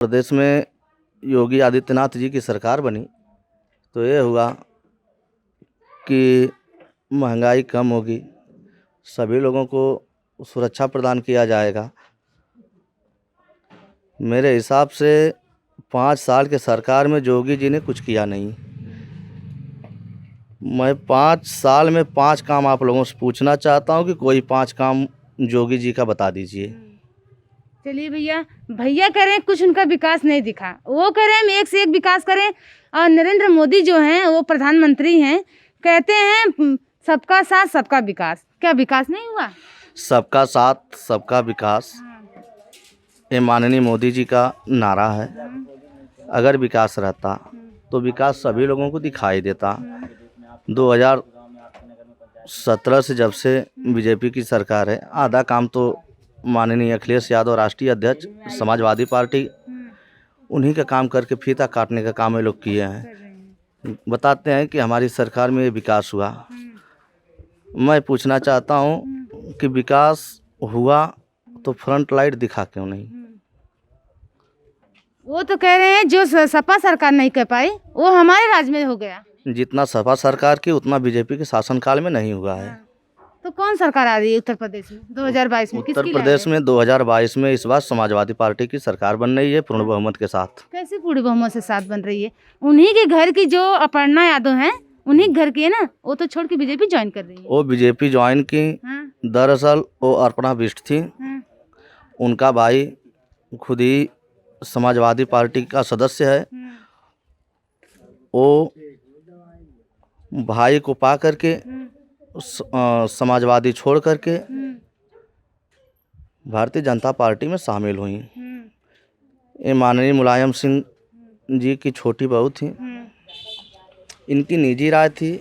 प्रदेश में योगी आदित्यनाथ जी की सरकार बनी तो ये हुआ कि महंगाई कम होगी, सभी लोगों को सुरक्षा प्रदान किया जाएगा। मेरे हिसाब से 5 साल के सरकार में योगी जी ने कुछ किया नहीं। मैं 5 साल में 5 काम आप लोगों से पूछना चाहता हूं कि कोई 5 काम योगी जी का बता दीजिए। चलिए भैया करें, कुछ उनका विकास नहीं दिखा। वो करें, हम एक से एक विकास करें। और नरेंद्र मोदी जो हैं वो प्रधानमंत्री हैं, कहते हैं सबका साथ सबका विकास। क्या विकास नहीं हुआ? सबका साथ सबका विकास ये माननीय मोदी जी का नारा है। अगर विकास रहता तो विकास सभी लोगों को दिखाई देता। 2017 से जब से बीजेपी की सरकार है, आधा काम तो माननीय अखिलेश यादव राष्ट्रीय अध्यक्ष समाजवादी पार्टी उन्हीं का काम करके फीता काटने का काम ये लोग किए हैं। बताते हैं कि हमारी सरकार में ये विकास हुआ। मैं पूछना चाहता हूँ कि विकास हुआ तो फ्रंट लाइट दिखा क्यों नहीं? वो तो कह रहे हैं जो सपा सरकार नहीं कर पाई वो हमारे राज्य में हो गया। जितना सपा सरकार की उतना बीजेपी के शासनकाल में नहीं हुआ है। तो कौन सरकार आ रही है उत्तर प्रदेश में 2022 में? उत्तर प्रदेश में 2022 में इस बार समाजवादी पार्टी की सरकार बन रही है पूर्ण बहुमत के साथ। कैसे पूर्ण बहुमत से साथ बन रही है? उन्हीं के घर की जो अपर्णा यादव हैं, उन्हीं घर की है ना, वो तो छोड़ के बीजेपी ज्वाइन कर रही है। वो बीजेपी ज्वाइन की। दरअसल वो अर्पणा बिष्ट थी। उनका भाई खुद ही समाजवादी पार्टी का सदस्य है। वो भाई को पा करके समाजवादी छोड़ करके भारतीय जनता पार्टी में शामिल हुई। ये माननीय मुलायम सिंह जी की छोटी बहू थी। इनकी निजी राय थी।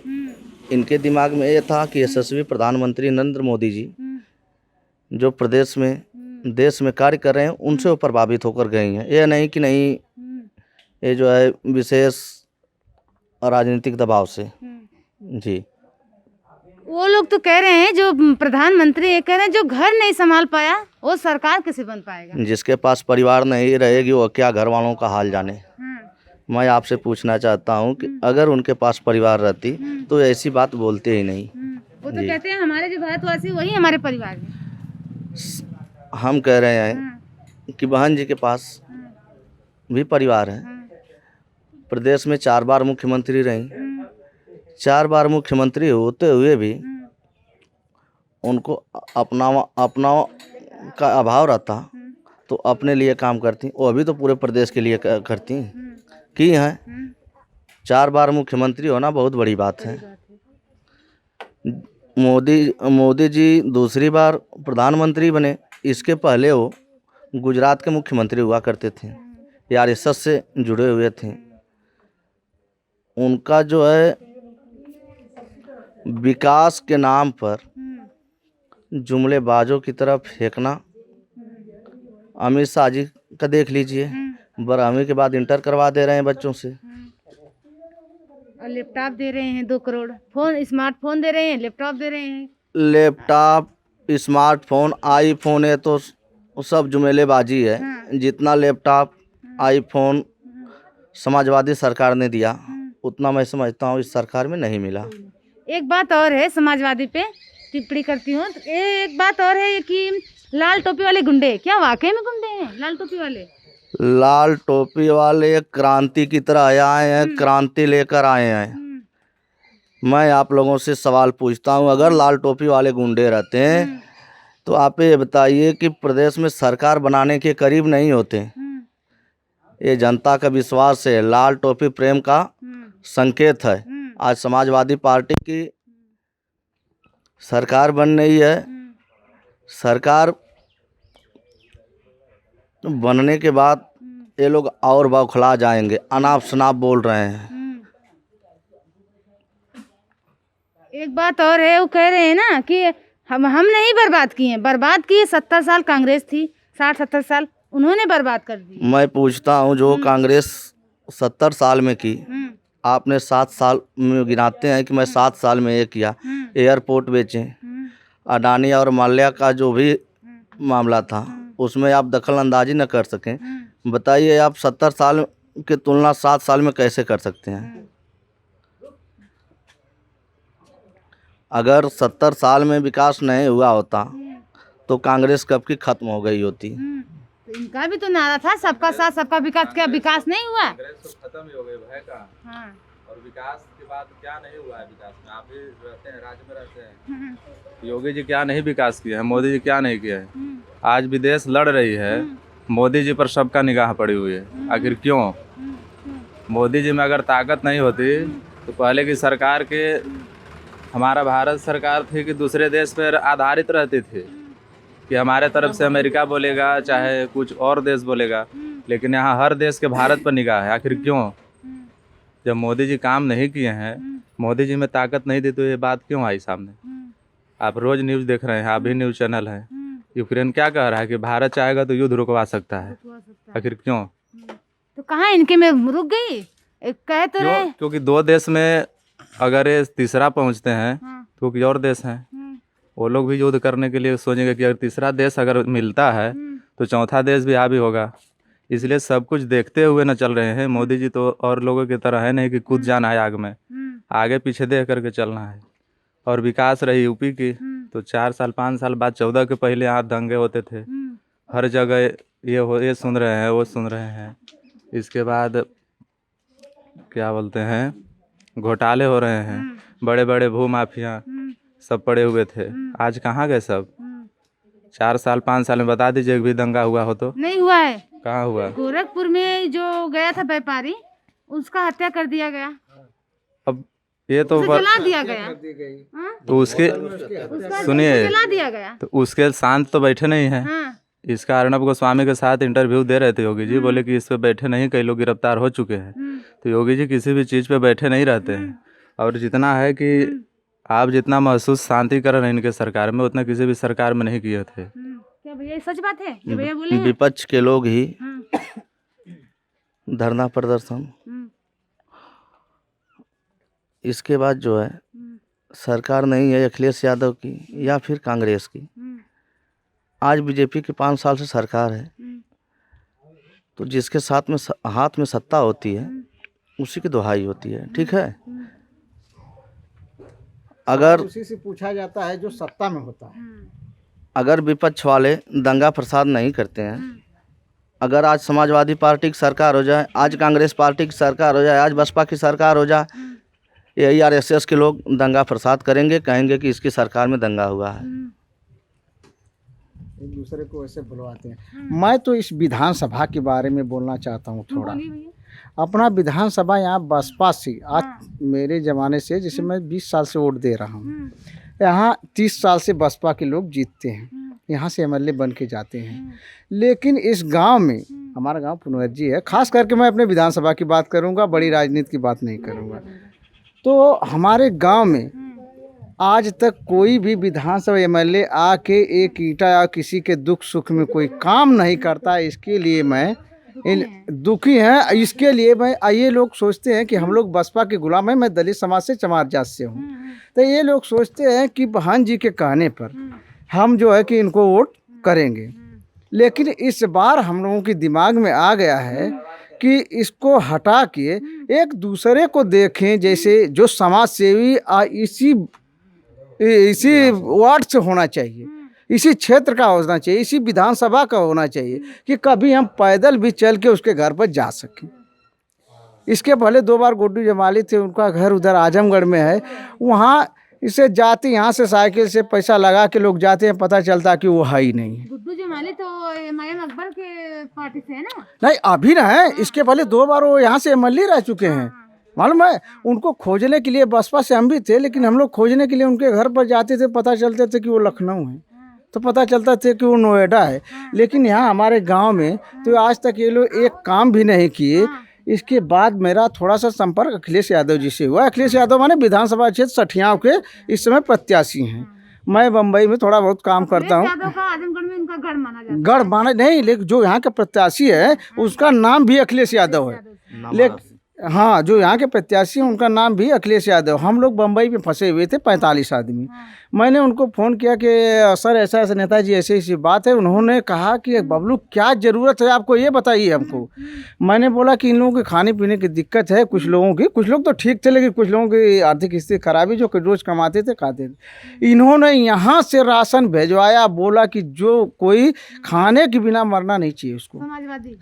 इनके दिमाग में ये था कि यशस्वी प्रधानमंत्री नरेंद्र मोदी जी जो प्रदेश में देश में कार्य कर रहे हैं उनसे वो प्रभावित होकर गई हैं। ये नहीं कि नहीं ये जो है विशेष राजनीतिक दबाव से। जी, वो लोग तो कह रहे हैं जो प्रधानमंत्री ये कह रहे हैं जो घर नहीं संभाल पाया वो सरकार कैसे बन पाएगा? जिसके पास परिवार नहीं रहेगी वो क्या घर वालों का हाल जाने। मैं आपसे पूछना चाहता हूं कि अगर उनके पास परिवार रहती तो ऐसी बात बोलते ही नहीं। वो तो कहते हैं हमारे जो भारतवासी वही हमारे परिवार में। हम कह रहे हैं कि बहन जी के पास भी परिवार है। प्रदेश में 4 बार मुख्यमंत्री रही। 4 बार मुख्यमंत्री होते हुए भी उनको अपना का अभाव रहता तो अपने लिए काम करती। वो अभी तो पूरे प्रदेश के लिए करती की हैं। 4 बार मुख्यमंत्री होना बहुत बड़ी बात है। मोदी जी दूसरी बार प्रधानमंत्री बने। इसके पहले वो गुजरात के मुख्यमंत्री हुआ करते थे, आरएसएस से जुड़े हुए थे। उनका जो है विकास के नाम पर जुमलेबाजों की तरफ फेंकना। अमित शाह जी का देख लीजिए, 12वीं के बाद इंटर करवा दे रहे हैं बच्चों से। और लैपटॉप दे रहे हैं 2 करोड़, फोन स्मार्टफोन दे रहे हैं, लैपटॉप दे रहे हैं। लैपटॉप स्मार्टफोन आईफोन है तो सब जुमलेबाजी है। जितना लैपटॉप आईफोन समाजवादी सरकार ने दिया उतना मैं समझता हूँ इस सरकार में नहीं मिला। एक बात और है, समाजवादी पे टिप्पणी करती हूँ। एक बात और है कि लाल टोपी वाले गुंडे क्या वाकई में गुंडे हैं? लाल टोपी वाले क्रांति की तरह आए हैं, क्रांति लेकर आए हैं। मैं आप लोगों से सवाल पूछता हूं, अगर लाल टोपी वाले गुंडे रहते हैं तो आप ये बताइए कि प्रदेश में सरकार बनाने के करीब नहीं होते। ये जनता का विश्वास है, लाल टोपी प्रेम का संकेत है। आज समाजवादी पार्टी की सरकार बन रही है। सरकार बनने के बाद ये लोग और बौखला जाएंगे, अनाप शनाप बोल रहे हैं। एक बात और है, वो कह रहे हैं ना कि हम नहीं बर्बाद किए, बर्बाद किए 70 साल कांग्रेस थी, 60-70 साल उन्होंने बर्बाद कर दी। मैं पूछता हूँ जो कांग्रेस 70 साल में की, आपने 7 साल में गिनाते हैं कि मैं 7 साल में ये किया। एयरपोर्ट बेचे, अडानी और माल्या का जो भी मामला था उसमें आप दखल अंदाजी न कर सकें बताइए आप 70 साल की तुलना 7 साल में कैसे कर सकते हैं? अगर 70 साल में विकास नहीं हुआ होता तो कांग्रेस कब की खत्म हो गई होती। तो इनका भी तो नारा था सबका साथ सबका विकास, क्या विकास नहीं हुआ? कांग्रेस तो खत्म ही हो गई भाई का। हाँ। और विकास के बाद क्या नहीं हुआ है विकास में? आप भी रहते हैं, राज्य में रहते हैं, योगी जी क्या नहीं विकास किया है, मोदी जी क्या नहीं किया है? आज विदेश लड़ रही है, मोदी जी पर सबका निगाह पड़ी हुई है। आखिर क्यों? मोदी जी में अगर ताकत नहीं होती तो पहले की सरकार के, हमारा भारत सरकार थी कि दूसरे देश पर आधारित रहती थी कि हमारे तरफ से अमेरिका बोलेगा चाहे कुछ और देश बोलेगा, लेकिन यहाँ हर देश के भारत पर निगाह है। आखिर क्यों? जब मोदी जी काम नहीं किए हैं, मोदी जी में ताकत नहीं दी, तो ये बात क्यों आई सामने? आप रोज न्यूज़ देख रहे हैं, आप भी न्यूज़ चैनल है। यूक्रेन क्या कह रहा है कि भारत चाहेगा तो युद्ध रुकवा सकता है। आखिर क्यों? तो कहाँ इनके में रुक गई? कह तो रहे क्योंकि दो देश में अगर ये तीसरा पहुंचते हैं तो कोई और देश हैं, वो लोग भी युद्ध करने के लिए सोचेंगे कि अगर तीसरा देश अगर मिलता है तो चौथा देश भी हावी होगा। इसलिए सब कुछ देखते हुए न चल रहे हैं। मोदी जी तो और लोगों की तरह है नहीं कि कूद जाना है आग में, आगे पीछे देख करके चलना है। और विकास रही यूपी की तो 4 साल 5 साल बाद 14 के पहले यहाँ दंगे होते थे, हर जगह ये सुन रहे हैं, वो सुन रहे हैं। इसके बाद क्या बोलते हैं, घोटाले हो रहे हैं, बड़े बड़े भू माफिया सब पड़े हुए थे। आज कहाँ गए सब? 4 साल 5 साल में बता दीजिए एक भी दंगा हुआ हो तो? नहीं हुआ है। कहाँ हुआ? गोरखपुर में जो गया था व्यापारी, उसका हत्या कर दिया गया। अब ये तो जला दिया गया। तो उसके सुनिए, जला दिया गया। तो उसके शांत तो बैठे नहीं हैं। हाँ। इसका अर्नब गोस्वामी के साथ इंटरव्यू दे रहे थे योगी जी, बोले कि इस पे बैठे नहीं, कई लोग गिरफ्तार हो चुके हैं। तो योगी जी किसी भी चीज़ पे बैठे नहीं रहते हैं। और जितना है कि आप जितना महसूस शांति कर रहे हैं इनके सरकार में, उतना किसी भी सरकार में नहीं किए थे। क्या भैया सच बात है जो भैया बोले हैं? विपक्ष के लोग ही धरना प्रदर्शन, इसके बाद जो है सरकार नहीं है अखिलेश यादव की या फिर कांग्रेस की। आज बीजेपी की 5 साल से सरकार है, तो जिसके साथ में हाथ में सत्ता होती है उसी की दुहाई होती है। ठीक है, अगर उसी से पूछा जाता है जो सत्ता में होता है। अगर विपक्ष वाले दंगा फसाद नहीं करते हैं, अगर आज समाजवादी पार्टी की सरकार हो जाए, आज कांग्रेस पार्टी की सरकार हो जाए, आज बसपा की सरकार हो जाए, ये आरएसएस के लोग दंगा फसाद करेंगे, कहेंगे कि इसकी सरकार में दंगा हुआ है। एक दूसरे को ऐसे बुलवाते हैं। मैं तो इस विधानसभा के बारे में बोलना चाहता हूँ थोड़ा। अपना विधानसभा यहाँ बसपा से आज मेरे ज़माने से, जैसे मैं 20 साल से वोट दे रहा हूँ, यहाँ 30 साल से बसपा के लोग जीतते हैं, यहाँ से एमएलए बन के जाते हैं। लेकिन इस गांव में, हमारा गांव पुनर्जी है, खास करके मैं अपने विधानसभा की बात करूँगा, बड़ी राजनीति की बात नहीं करूँगा। तो हमारे गांव में आज तक कोई भी विधानसभा एमएलए आके एक ईंटा या किसी के दुख सुख में कोई काम नहीं करता। इसके लिए मैं दुखी हैं। इसके लिए मैं, ये लोग सोचते हैं कि हम लोग बसपा के गुलाम हैं। मैं दलित समाज से, चमार जात से हूँ। तो ये लोग सोचते हैं कि बहन जी के कहने पर हम जो है कि इनको वोट करेंगे। लेकिन इस बार हम लोगों के दिमाग में आ गया है कि इसको हटा के एक दूसरे को देखें, जैसे जो समाज सेवी इसी वार्ड से होना चाहिए, इसी क्षेत्र का होना चाहिए, इसी विधानसभा का होना चाहिए कि कभी हम पैदल भी चल के उसके घर पर जा सकें। इसके पहले 2 बार गुड्डू जमाली थे, उनका घर उधर आजमगढ़ में है, वहाँ इसे जाते, यहाँ से साइकिल से पैसा लगा के लोग जाते हैं, पता चलता कि वो है ही नहीं। गुड्डू जमाली तो एमआईएम अकबर के पार्टी से है ना? नहीं, अभी ना है, इसके पहले 2 बार वो यहाँ से एमएलए रह चुके हैं। मालूम है, उनको खोजने के लिए बसपा से हम भी थे, लेकिन हम लोग खोजने के लिए उनके घर पर जाते थे, पता चलते थे कि वो लखनऊ है, तो पता चलता था कि वो नोएडा है। लेकिन यहाँ हमारे गांव में तो आज तक ये लोग एक काम भी नहीं किए। इसके बाद मेरा थोड़ा सा संपर्क अखिलेश यादव जी से हुआ। अखिलेश यादव माने विधानसभा क्षेत्र सठियाव के इस समय प्रत्याशी हैं। मैं बम्बई में थोड़ा बहुत काम करता हूँ। आजमगढ़ में उनका गढ़ माना जाता है। गढ़ माना नहीं, लेकिन जो यहाँ का प्रत्याशी है उसका नाम भी अखिलेश यादव है। हाँ, जो यहाँ के प्रत्याशी हैं उनका नाम भी अखिलेश यादव। हम लोग बम्बई में फंसे हुए थे 45 आदमी। मैंने उनको फ़ोन किया कि सर ऐसा ऐसा नेताजी ऐसी ऐसी बात है। उन्होंने कहा कि बबलू क्या ज़रूरत है आपको ये बताइए हमको। मैंने बोला कि इन लोगों के खाने पीने की दिक्कत है, कुछ लोगों की, कुछ लोग तो ठीक थे लेकिन कुछ लोगों की आर्थिक स्थिति खराबी, जो रोज़ कमाते थे खाते थे। इन्होंने यहाँ से राशन भेजवाया, बोला कि जो कोई खाने के बिना मरना नहीं चाहिए उसको।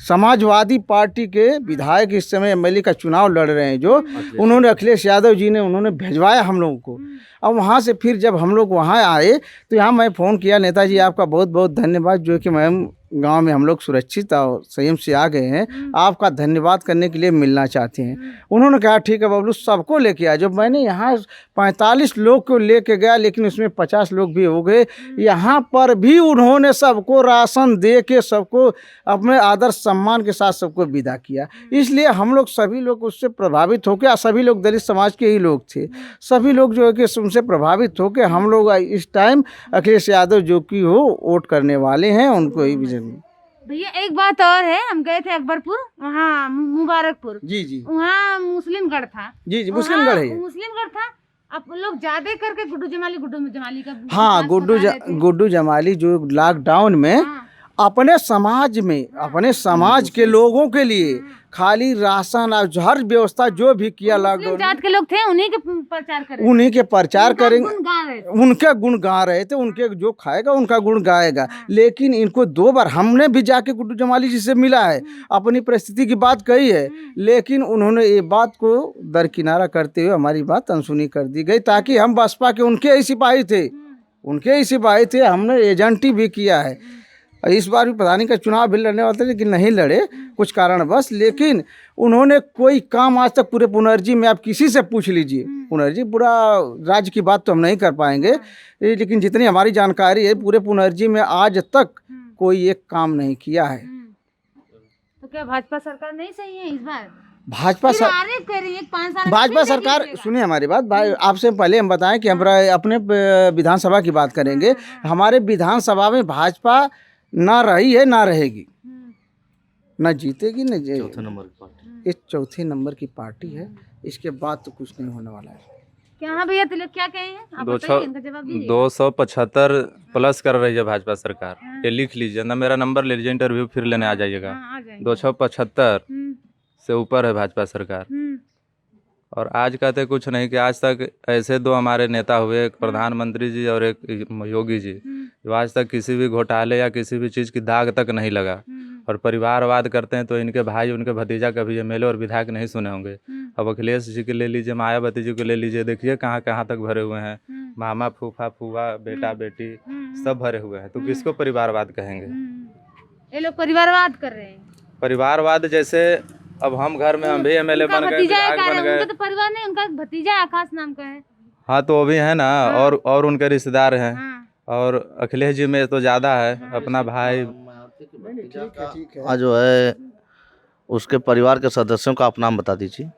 समाजवादी पार्टी के विधायक इस समय एमएलए का चुनाव लड़ रहे हैं, जो उन्होंने अखिलेश यादव जी ने उन्होंने भेजवाया हम लोगों को। अब वहाँ से फिर जब हम लोग वहाँ आए तो यहाँ मैं फ़ोन किया, नेताजी आपका बहुत बहुत धन्यवाद, जो कि मैम गांव में हम लोग सुरक्षित और संयम से आ गए हैं, आपका धन्यवाद करने के लिए मिलना चाहते हैं। उन्होंने कहा ठीक है बबलू, सबको लेके आया। जब मैंने यहाँ 45 लोग को लेके गया, लेकिन उसमें 50 लोग भी हो गए, यहाँ पर भी उन्होंने सबको राशन दे के सबको अपने आदर सम्मान के साथ सबको विदा किया। इसलिए हम लोग सभी लोग उससे प्रभावित होकर, सभी लोग दलित समाज के ही लोग थे, सभी लोग जो है कि उनसे प्रभावित होकर हम लोग इस टाइम अखिलेश यादव जो कि हो वोट करने वाले हैं, उनको ही विजय। भैया एक बात और है, हम गए थे अकबरपुर, वहाँ मुबारकपुर, जी वहाँ मुस्लिम गढ़ था। जी मुस्लिम गढ़ है, मुस्लिम गढ़ था। अब लोग ज्यादा करके गुड्डू जमाली का हाँ, गुड्डू जमाली जो लॉकडाउन में अपने समाज के लोगों के लिए खाली राशन और हर व्यवस्था जो भी किया, लॉकडाउन जात के लोग थे उन्हीं के प्रचार करेंगे, उनके गुण गा रहे थे। उनके जो खाएगा उनका गुण गाएगा। लेकिन इनको 2 बार हमने भी जाके गुड्डू जमाली जी से मिला है, अपनी परिस्थिति की बात कही है, लेकिन उन्होंने ये बात को दरकिनारा करते हुए हमारी बात अनसुनी कर दी गई, ताकि हम बसपा के उनके ही सिपाही थे, हमने एजेंटी भी किया है। इस बार भी पता नहीं का चुनाव भी लड़ने वाले थे, लेकिन नहीं लड़े कुछ कारणवश। लेकिन उन्होंने कोई काम आज तक पूरे पुनर्जी में, आप किसी से पूछ लीजिए, पुनर्जी पूरा राज्य की बात तो हम नहीं कर पाएंगे, लेकिन जितनी हमारी जानकारी है पूरे पुनर्जी में आज तक कोई एक काम नहीं किया है। तो क्या भाजपा सरकार नहीं सही है इस बार? भाजपा सरकार सुनिए हमारी बात, आपसे पहले हम बताएं कि हम अपने विधानसभा की बात करेंगे। हमारे विधानसभा में भाजपा ना रही है, ना रहेगी, ना जीतेगी, ना ये चौथे नंबर की पार्टी है। इसके बाद तो कुछ नहीं होने वाला है। क्या भैया तिलक क्या कहे हैं आप? 275 प्लस कर रही है भाजपा सरकार। ये लिख लीजिए ना, मेरा नंबर ले लीजिए, इंटरव्यू फिर लेने आ जाइएगा। 275 से ऊपर है भाजपा सरकार। और आज कहते कुछ नहीं कि आज तक ऐसे 2 हमारे नेता हुए, एक प्रधानमंत्री जी और एक योगी जी, जो आज तक किसी भी घोटाले या किसी भी चीज़ की दाग तक नहीं लगा। और परिवारवाद करते हैं तो इनके भाई, उनके भतीजा कभी एमएलए और विधायक नहीं सुने होंगे। अब अखिलेश जी के ले लीजिए, मायावती जी को ले लीजिए, देखिए कहाँ कहाँ तक भरे हुए हैं, मामा, फूफा, फूआ, बेटा, बेटी सब भरे हुए हैं। तो किसको परिवारवाद कहेंगे? ये लोग परिवारवाद कर रहे हैं। परिवारवाद जैसे अब हम घर में हम भी एमएलए बन गए, विधायक बन गए। उनका तो परिवार नहीं, उनका भतीजा आकाश नाम का है। हाँ तो वो भी है ना, और उनके रिश्तेदार हैं। और अखिलेश जी में तो ज़्यादा है, अपना भाई जो है उसके परिवार के सदस्यों का आप नाम बता दीजिए।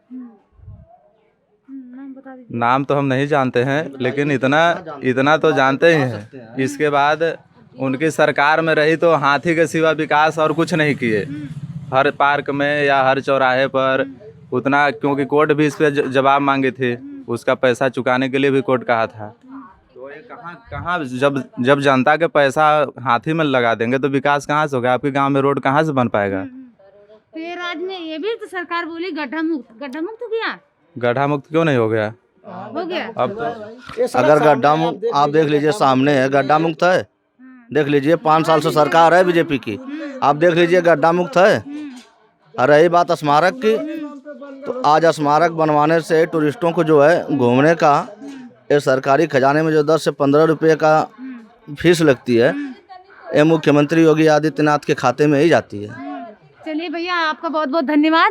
नाम तो हम नहीं जानते हैं, लेकिन इतना तो जानते ही हैं। इसके बाद उनकी सरकार में रही तो हाथी के सिवा विकास और कुछ नहीं किए। हर पार्क में या हर चौराहे पर उतना, क्योंकि कोर्ट भी इस पे जवाब मांगी थी, उसका पैसा चुकाने के लिए भी कोर्ट कहा था। तो ये कहाँ जब जनता के पैसा हाथी में लगा देंगे तो विकास कहाँ से होगा? आपके गांव में रोड कहाँ से बन पाएगा? तो ये राज्य में ये भी तो सरकार बोली गड्ढा मुक्त किया। गड्ढा मुक्त क्यों नहीं हो गया? अब तो अगर गड्ढा मुक्त आप देख लीजिए, सामने है, गड्ढा मुक्त है, देख लीजिए। 5 साल से सरकार है बीजेपी की, आप देख लीजिए गड्ढा मुक्त है। और रही बात स्मारक की, तो आज स्मारक बनवाने से टूरिस्टों को जो है घूमने का, ये सरकारी खजाने में जो 10 से 15 रुपये का फीस लगती है, ये मुख्यमंत्री योगी आदित्यनाथ के खाते में ही जाती है। चलिए भैया, आपका बहुत बहुत धन्यवाद।